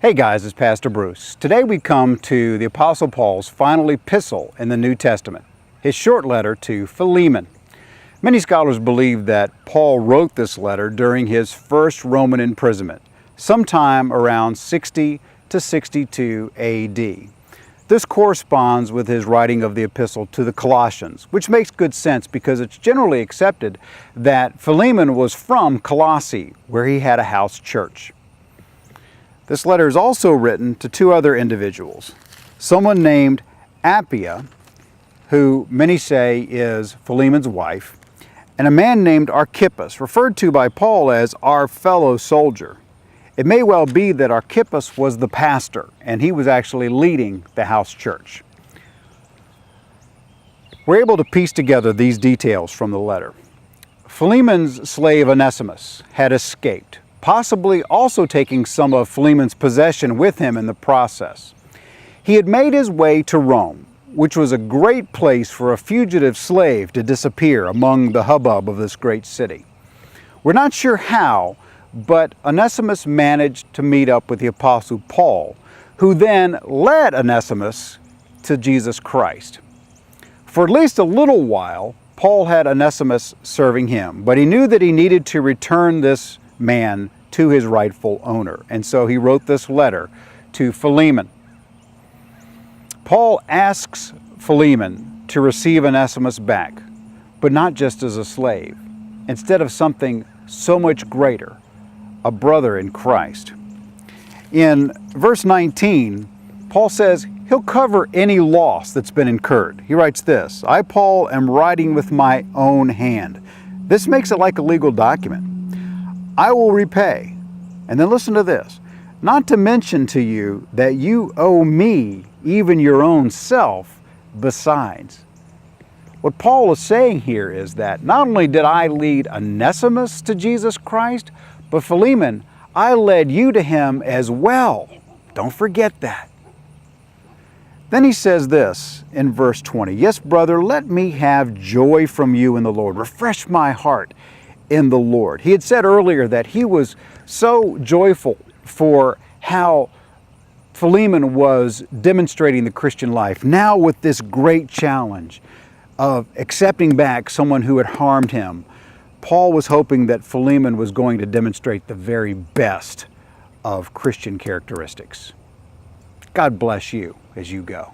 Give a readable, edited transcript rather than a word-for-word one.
Hey guys, it's Pastor Bruce. Today we come to the Apostle Paul's final epistle in the New Testament, his short letter to Philemon. Many scholars believe that Paul wrote this letter during his first Roman imprisonment, sometime around 60 to 62 AD. This corresponds with his writing of the epistle to the Colossians, which makes good sense because it's generally accepted that Philemon was from Colossae, where he had a house church. This letter is also written to two other individuals, someone named Apphia, who many say is Philemon's wife, and a man named Archippus, referred to by Paul as our fellow soldier. It may well be that Archippus was the pastor, and he was actually leading the house church. We're able to piece together these details from the letter. Philemon's slave Onesimus had escaped, possibly also taking some of Philemon's possession with him in the process. He had made his way to Rome, which was a great place for a fugitive slave to disappear among the hubbub of this great city. We're not sure how, but Onesimus managed to meet up with the Apostle Paul, who then led Onesimus to Jesus Christ. For at least a little while, Paul had Onesimus serving him, but he knew that he needed to return this man to his rightful owner. And so he wrote this letter to Philemon. Paul asks Philemon to receive Onesimus back, but not just as a slave. Instead of something so much greater, a brother in Christ. In verse 19, Paul says he'll cover any loss that's been incurred. He writes this, "I, Paul, am writing with my own hand." This makes it like a legal document. "I will repay." And then listen to this. "Not to mention to you that you owe me even your own self besides." What Paul is saying here is that not only did I lead Onesimus to Jesus Christ, but Philemon, I led you to him as well. Don't forget that. Then he says this in verse 20, "Yes, brother, let me have joy from you in the Lord. Refresh my heart in the Lord." He had said earlier that he was so joyful for how Philemon was demonstrating the Christian life. Now with this great challenge of accepting back someone who had harmed him, Paul was hoping that Philemon was going to demonstrate the very best of Christian characteristics. God bless you as you go.